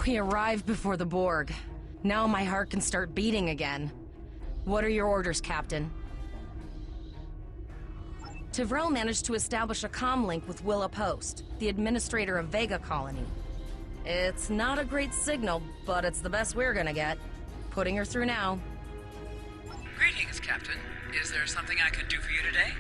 We arrived before the Borg. Now my heart can start beating again. What are your orders, Captain? Tivrel managed to establish a comm link with Willa Post, the administrator of Vega colony. It's not a great signal, but it's the best we're gonna get. Putting her through now. Greetings, Captain. Is there something I could do for you today?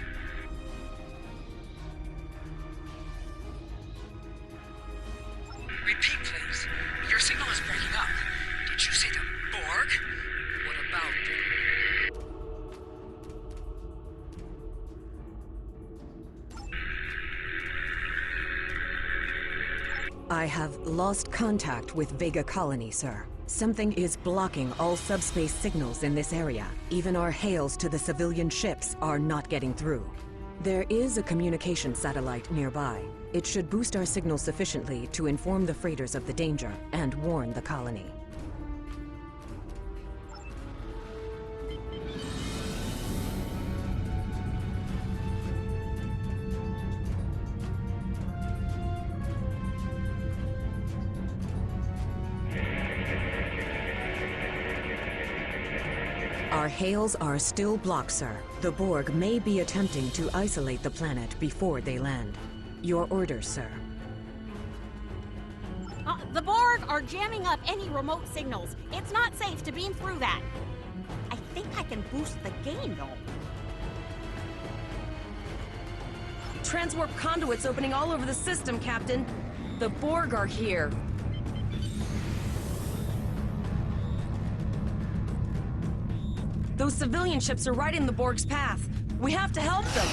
Repeat, please. Your signal is breaking up. Did you say the Borg? What about I have lost contact with Vega colony, sir. Something is blocking all subspace signals in this area. Even our hails to the civilian ships are not getting through. There is a communication satellite nearby. It should boost our signal sufficiently to inform the freighters of the danger and warn the colony. Our hails are still blocked, sir. The Borg may be attempting to isolate the planet before they land. Your orders, sir. The Borg are jamming up any remote signals. It's not safe to beam through that. I think I can boost the gain, though. Transwarp conduits opening all over the system, Captain. The Borg are here. Those civilian ships are right in the Borg's path. We have to help them.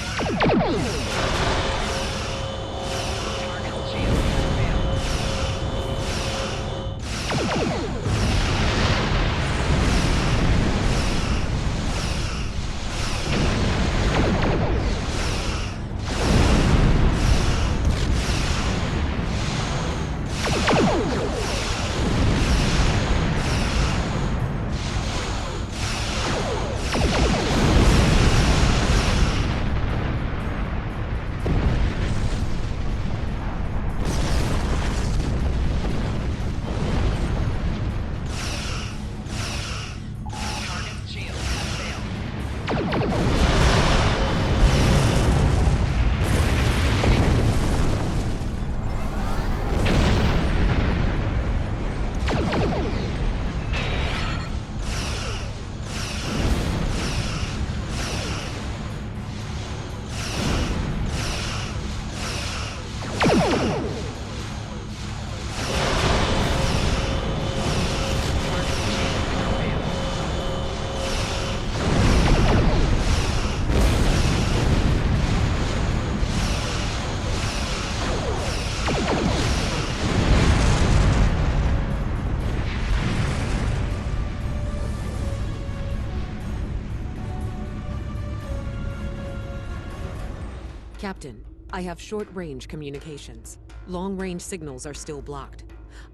Captain, I have short-range communications. Long-range signals are still blocked.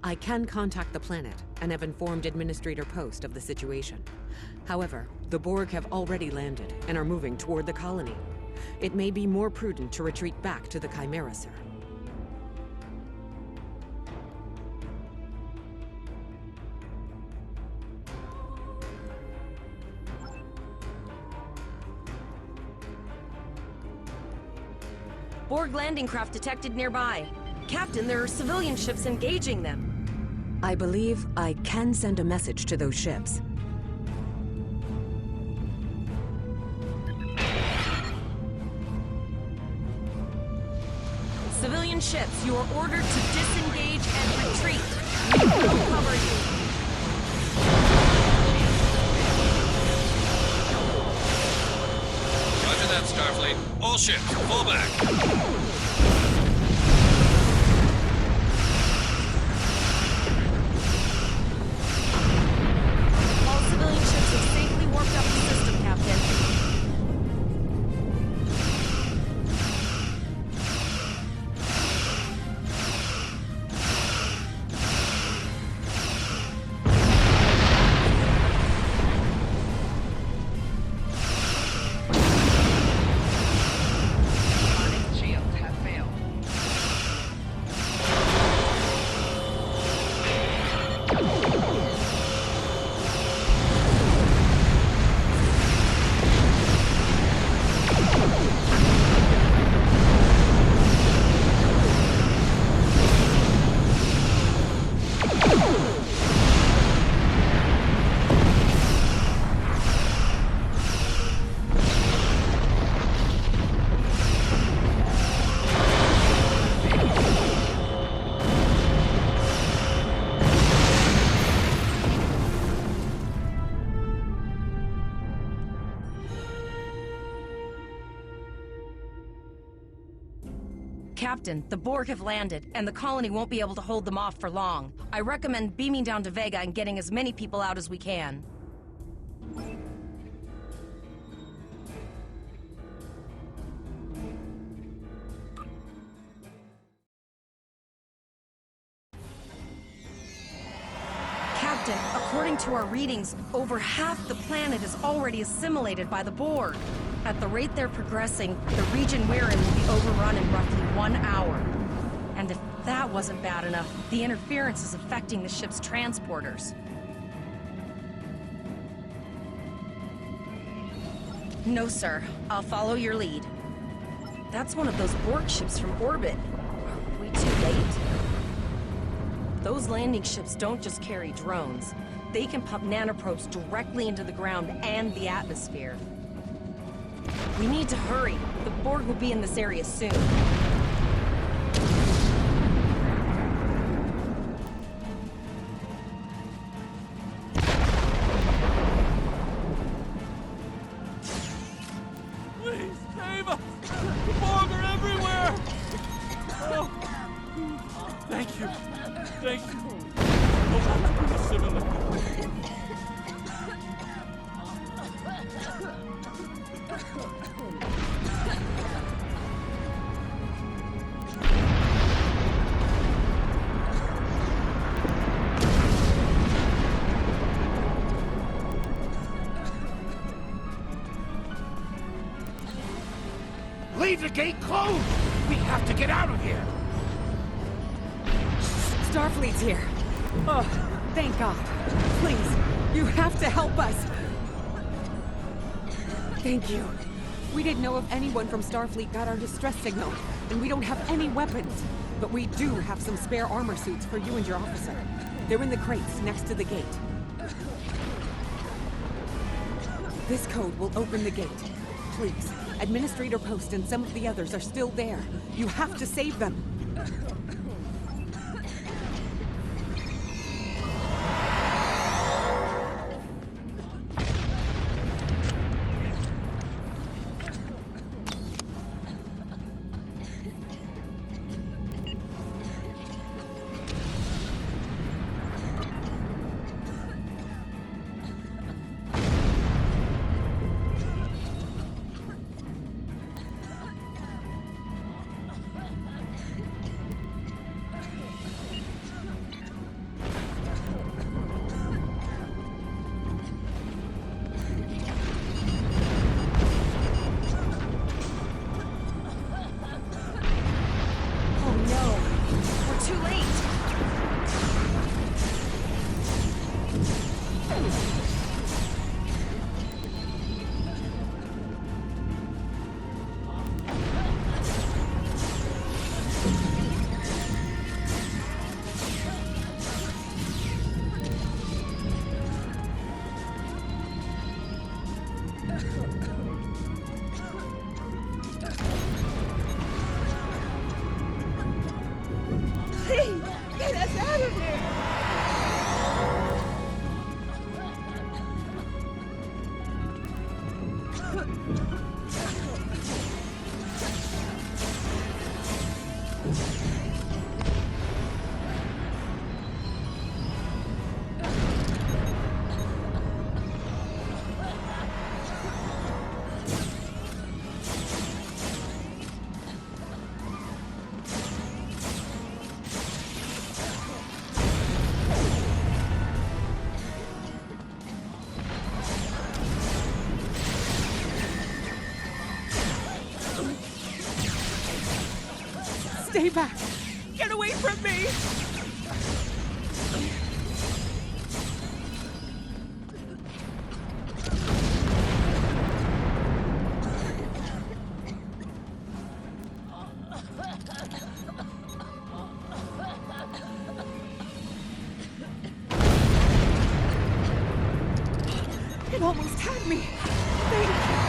I can contact the planet and have informed Administrator Post of the situation. However, the Borg have already landed and are moving toward the colony. It may be more prudent to retreat back to the Chimera, sir. Borg landing craft detected nearby. Captain, there are civilian ships engaging them. I believe I can send a message to those ships. Civilian ships, you are ordered to disengage and retreat. We will cover you. Roger that, Starfleet. All ships, fall back. All civilian ships have safely warped up the system, Captain. shield? Captain, the Borg have landed, and the colony won't be able to hold them off for long. I recommend beaming down to Vega and getting as many people out as we can. Captain, according to our readings, over half the planet is already assimilated by the Borg. At the rate they're progressing, the region we're in will be overrun in roughly 1 hour. And if that wasn't bad enough, the interference is affecting the ship's transporters. No, sir. I'll follow your lead. That's one of those Borg ships from orbit. Are we too late? Those landing ships don't just carry drones. They can pump nanoprobes directly into the ground and the atmosphere. We need to hurry. The Borg will be in this area soon. Please save us! The Borg are everywhere! Oh. Thank you. Thank you. I want to be assimilated. Leave the gate closed! We have to get out of here! Starfleet's here. Oh, thank God. Please, you have to help us. Thank you. We didn't know if anyone from Starfleet got our distress signal, and we don't have any weapons. But we do have some spare armor suits for you and your officer. They're in the crates next to the gate. This code will open the gate. Please, Administrator Post and some of the others are still there. You have to save them. Stay back! Get away from me! It almost had me! Thank you!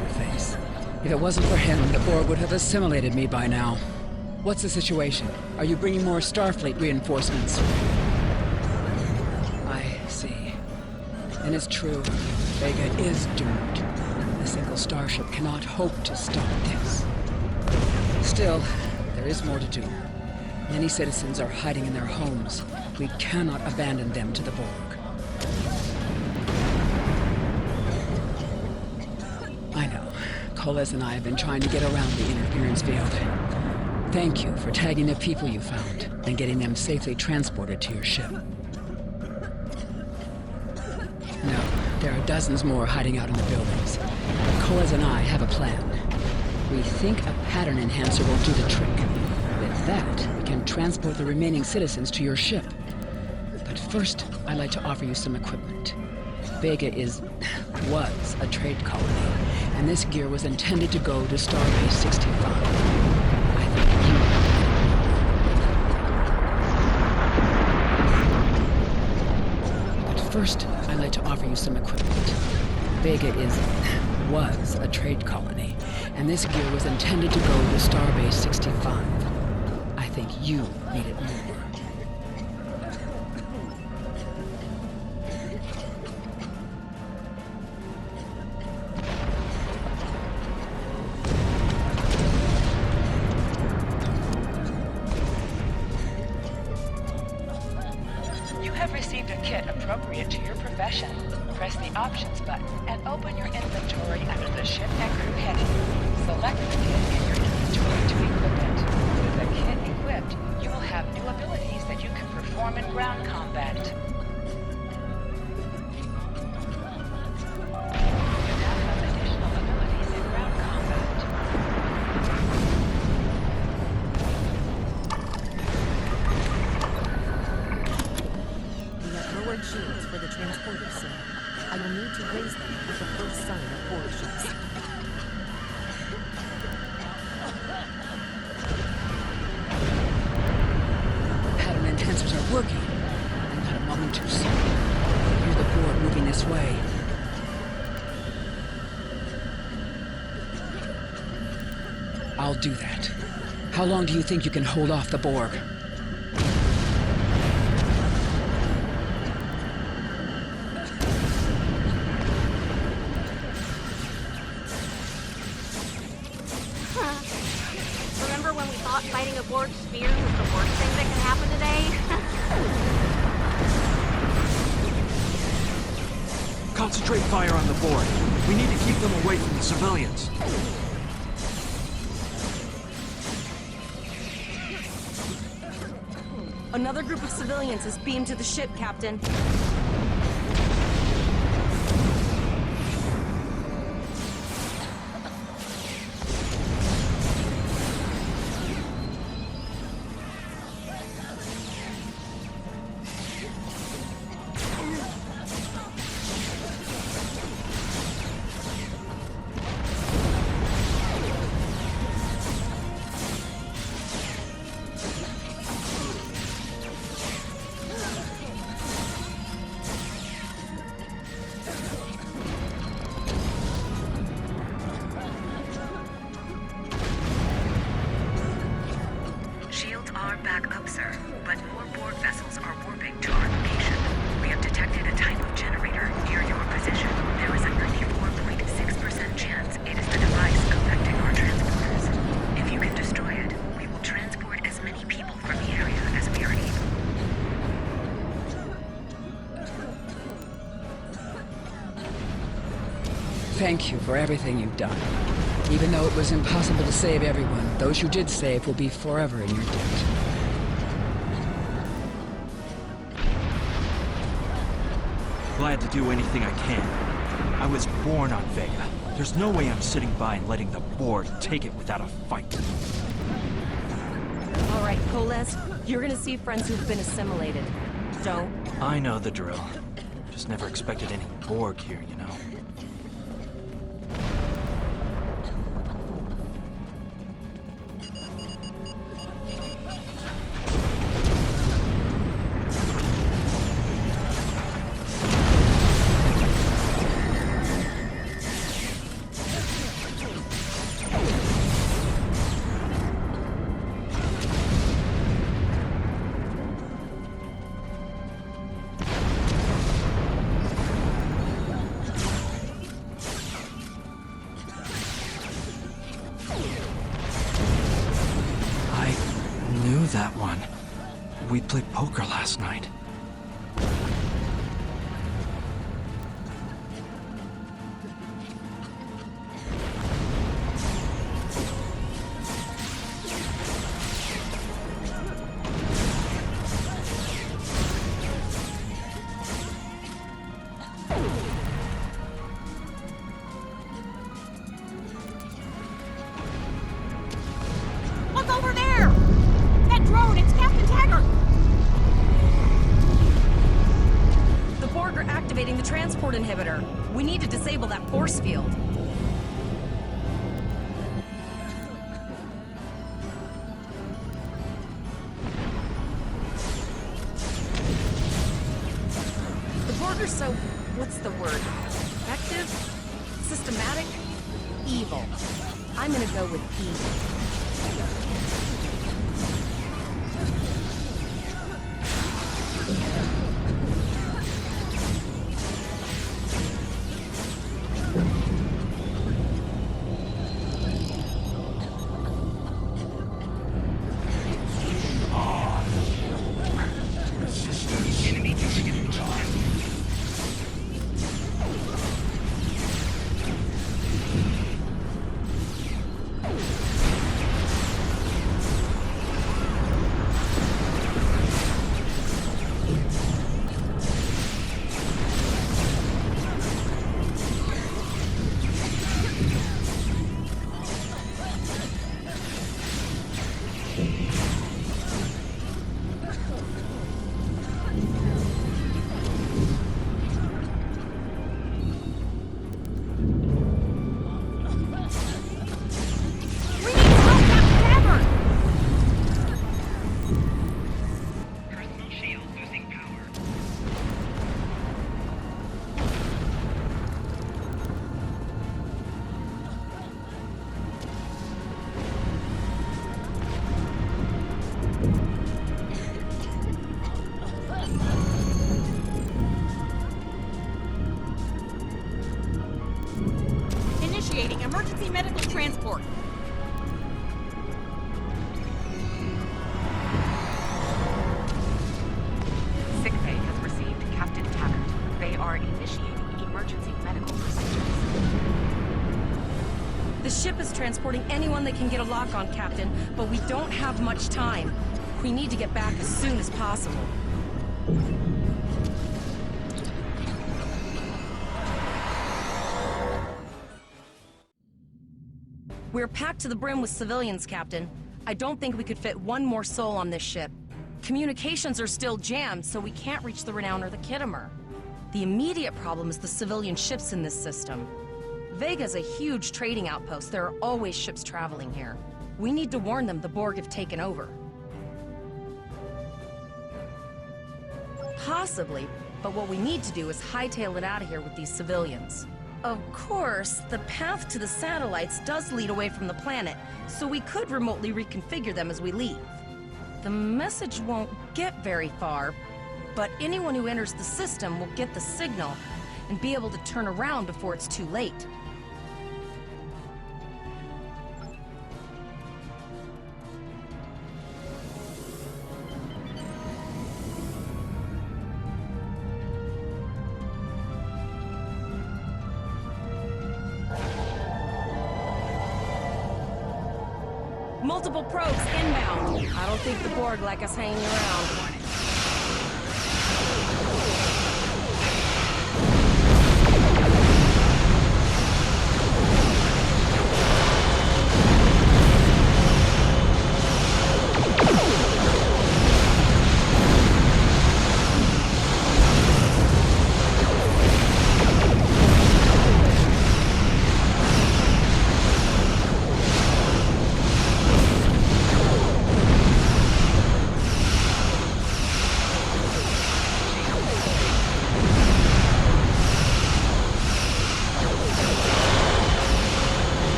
my face. If it wasn't for him, the Borg would have assimilated me by now. What's the situation? Are you bringing more Starfleet reinforcements? I see. And it's true. Vega is doomed. A single starship cannot hope to stop this. Still, there is more to do. Many citizens are hiding in their homes. We cannot abandon them to the Borg. I know. Coles and I have been trying to get around the interference field. Thank you for tagging the people you found and getting them safely transported to your ship. No, there are dozens more hiding out in the buildings. Coles and I have a plan. We think a pattern enhancer will do the trick. With that, we can transport the remaining citizens to your ship. But first, I'd like to offer you some equipment. Vega was a trade colony, and this gear was intended to go to Starbase 65. I think you... But first, I'd like to offer you some equipment. Vega was a trade colony, and this gear was intended to go to Starbase 65. I think you need it more. You have received a kit appropriate to your profession. Press the Options button and open your inventory under the Ship and Crew heading. Select the kit in your inventory to equip it. With the kit equipped, you will have new abilities that you can perform in ground combat. You now have additional abilities in ground combat. We have lowered shields for the transporters, sir. I will need to raise them with the first sign of borg ships. Pattern enhancers are working. And not a moment too soon. Hear the Borg moving this way. I'll do that. How long do you think you can hold off the Borg? Remember when we thought fighting a Borg sphere was the worst thing that could happen today? Concentrate fire on the Borg. We need to keep them away from the civilians. Another group of civilians is beamed to the ship, Captain. Shields are back up, sir, but more Borg vessels are warping to our location. We have detected a type of generator near your position. There is a 94.6% chance it is the device affecting our transporters. If you can destroy it, we will transport as many people from the area as we are able. Thank you for everything you've done. Even though it was impossible to save everyone, those you did save will be forever in your debt. Glad to do anything I can. I was born on Vega. There's no way I'm sitting by and letting the Borg take it without a fight. All right, Coles, you're gonna see friends who've been assimilated. Don't. I know the drill. Just never expected any Borg here, you know. that one. We played poker last night. Look over there! That drone, it's Captain Taggart! The Borg are activating the transport inhibitor. We need to disable that force field. The Borg are so... what's the word? Effective? Systematic? Evil. I'm gonna go with evil. We need to help Captain Taggart! Personal shield losing power. Initiating emergency medical transport. Sick bay has received Captain Taggart. They are initiating emergency medical procedures. The ship is transporting anyone they can get a lock on, Captain, but we don't have much time. We need to get back as soon as possible. We're packed to the brim with civilians, Captain. I don't think we could fit one more soul on this ship. Communications are still jammed, so we can't reach the Renown or the Kittimer. The immediate problem is the civilian ships in this system. Vega's a huge trading outpost. There are always ships traveling here. We need to warn them the Borg have taken over. Possibly, but what we need to do is hightail it out of here with these civilians. Of course, the path to the satellites does lead away from the planet, so we could remotely reconfigure them as we leave. The message won't get very far, but anyone who enters the system will get the signal and be able to turn around before it's too late. Multiple probes inbound. I don't think the Borg like us hanging around.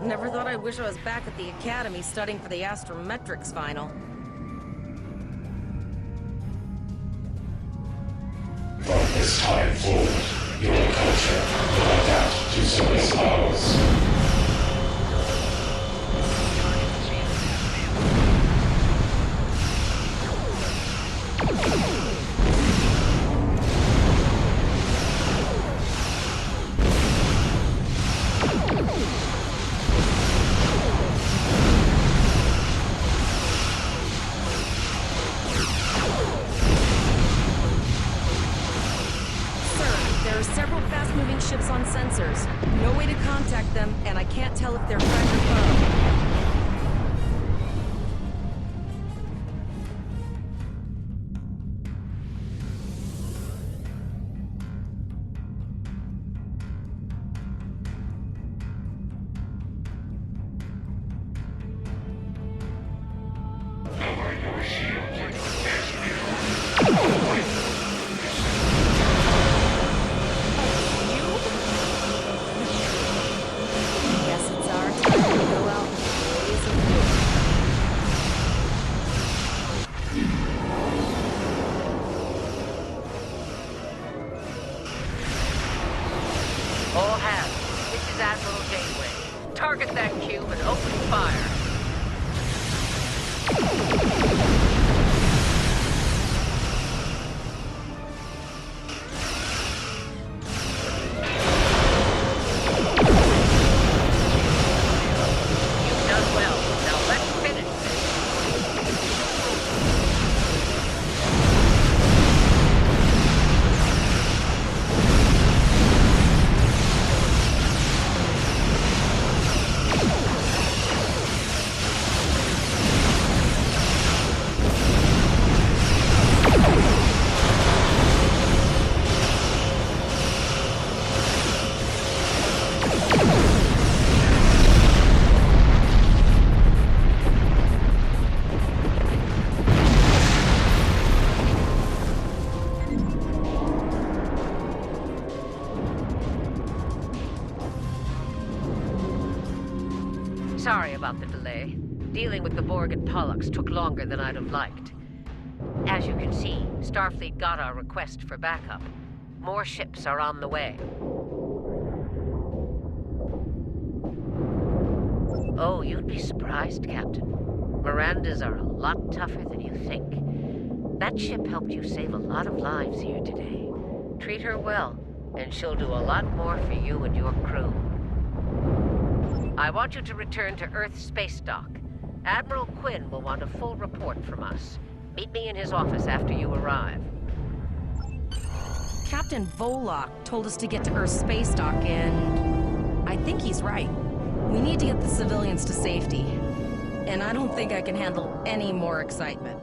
Never thought I'd wish I was back at the academy studying for the astrometrics final. From this time forward, your culture will adapt to service ours. Ships on sensors. No way to contact them, and I can't tell if they're friend or foe. Target that cube and open fire. You've done well. Now let's finish this. Sorry about the delay. Dealing with the Borg and Pollux took longer than I'd have liked. As you can see, Starfleet got our request for backup. More ships are on the way. Oh, you'd be surprised, Captain. Mirandas are a lot tougher than you think. That ship helped you save a lot of lives here today. Treat her well, and she'll do a lot more for you and your crew. I want you to return to EarthSpace Dock. Admiral Quinn will want a full report from us. Meet me in his office after you arrive. Captain Volok told us to get to EarthSpace Dock, and I think he's right. We need to get the civilians to safety. And I don't think I can handle any more excitement.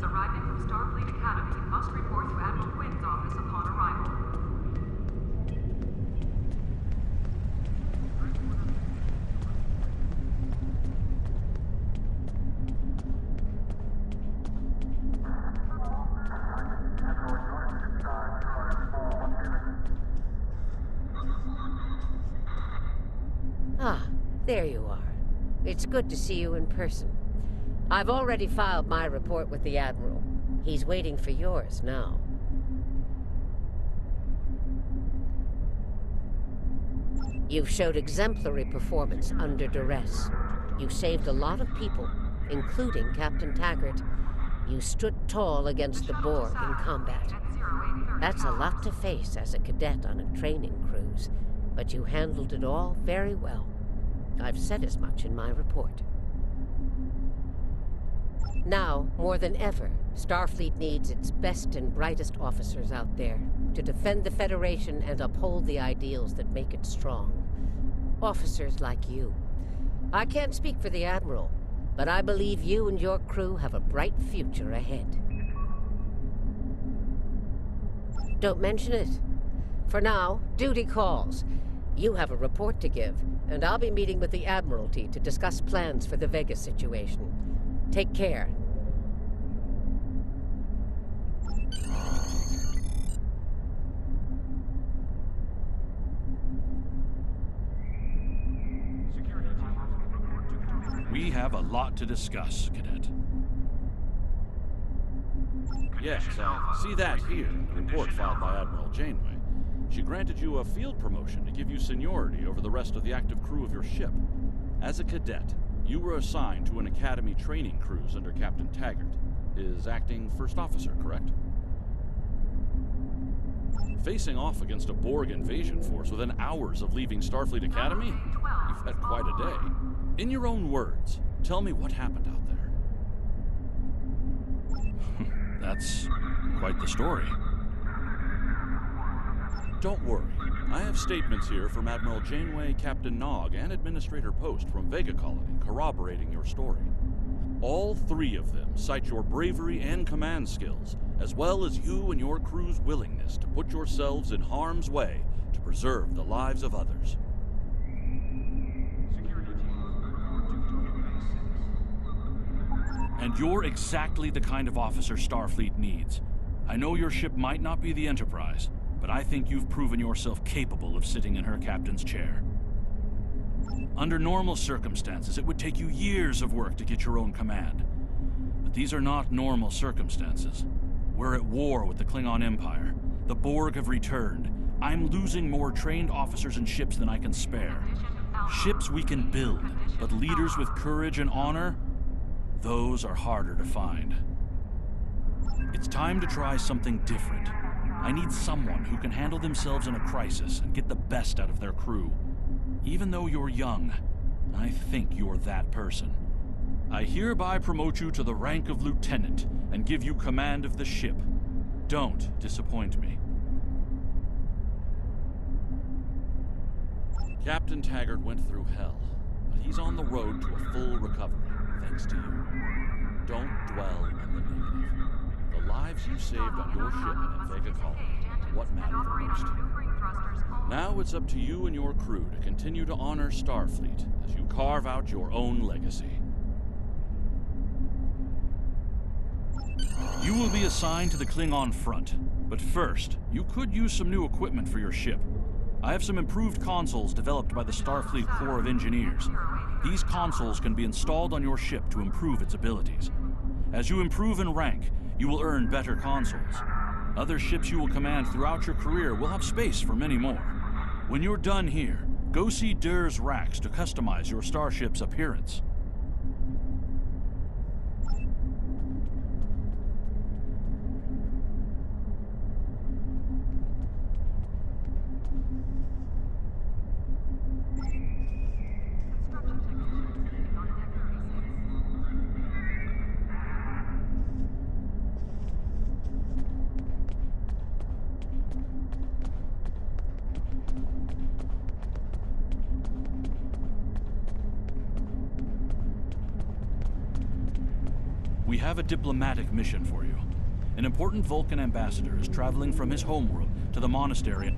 Arriving from Starfleet Academy must report to Admiral Quinn's office upon arrival. Ah, there you are. It's good to see you in person. I've already filed my report with the Admiral. He's waiting for yours now. You've showed exemplary performance under duress. You saved a lot of people, including Captain Taggart. You stood tall against the Borg in combat. That's a lot to face as a cadet on a training cruise, but you handled it all very well. I've said as much in my report. Now, more than ever, Starfleet needs its best and brightest officers out there to defend the Federation and uphold the ideals that make it strong. Officers like you. I can't speak for the Admiral, but I believe you and your crew have a bright future ahead. Don't mention it. For now, duty calls. You have a report to give, and I'll be meeting with the Admiralty to discuss plans for the Vega situation. Take care. We have a lot to discuss, Cadet. Yes, I see that here in the report filed by Admiral Janeway. She granted you a field promotion to give you seniority over the rest of the active crew of your ship. As a cadet, you were assigned to an Academy training cruise under Captain Taggart, his acting first officer, correct? Facing off against a Borg invasion force within hours of leaving Starfleet Academy? You've had quite a day. In your own words, tell me what happened out there. That's quite the story. Don't worry. I have statements here from Admiral Janeway, Captain Nog, and Administrator Post from Vega Colony corroborating your story. All three of them cite your bravery and command skills, as well as you and your crew's willingness to put yourselves in harm's way to preserve the lives of others. And you're exactly the kind of officer Starfleet needs. I know your ship might not be the Enterprise, but I think you've proven yourself capable of sitting in her captain's chair. Under normal circumstances, it would take you years of work to get your own command. But these are not normal circumstances. We're at war with the Klingon Empire. The Borg have returned. I'm losing more trained officers and ships than I can spare. Ships we can build, but leaders with courage and honor? Those are harder to find. It's time to try something different. I need someone who can handle themselves in a crisis and get the best out of their crew. Even though you're young, I think you're that person. I hereby promote you to the rank of lieutenant and give you command of the ship. Don't disappoint me. Captain Taggart went through hell, but he's on the road to a full recovery, thanks to you. Don't dwell on the negative. The lives you saved on your ship and at Vega Colony are what matter the most. Now it's up to you and your crew to continue to honor Starfleet as you carve out your own legacy. You will be assigned to the Klingon front, but first, you could use some new equipment for your ship. I have some improved consoles developed by the Starfleet Corps of Engineers. These consoles can be installed on your ship to improve its abilities. As you improve in rank, you will earn better consoles. Other ships you will command throughout your career will have space for many more. When you're done here, go see Dur's racks to customize your starship's appearance. We have a diplomatic mission for you. An important Vulcan ambassador is traveling from his homeworld to the monastery.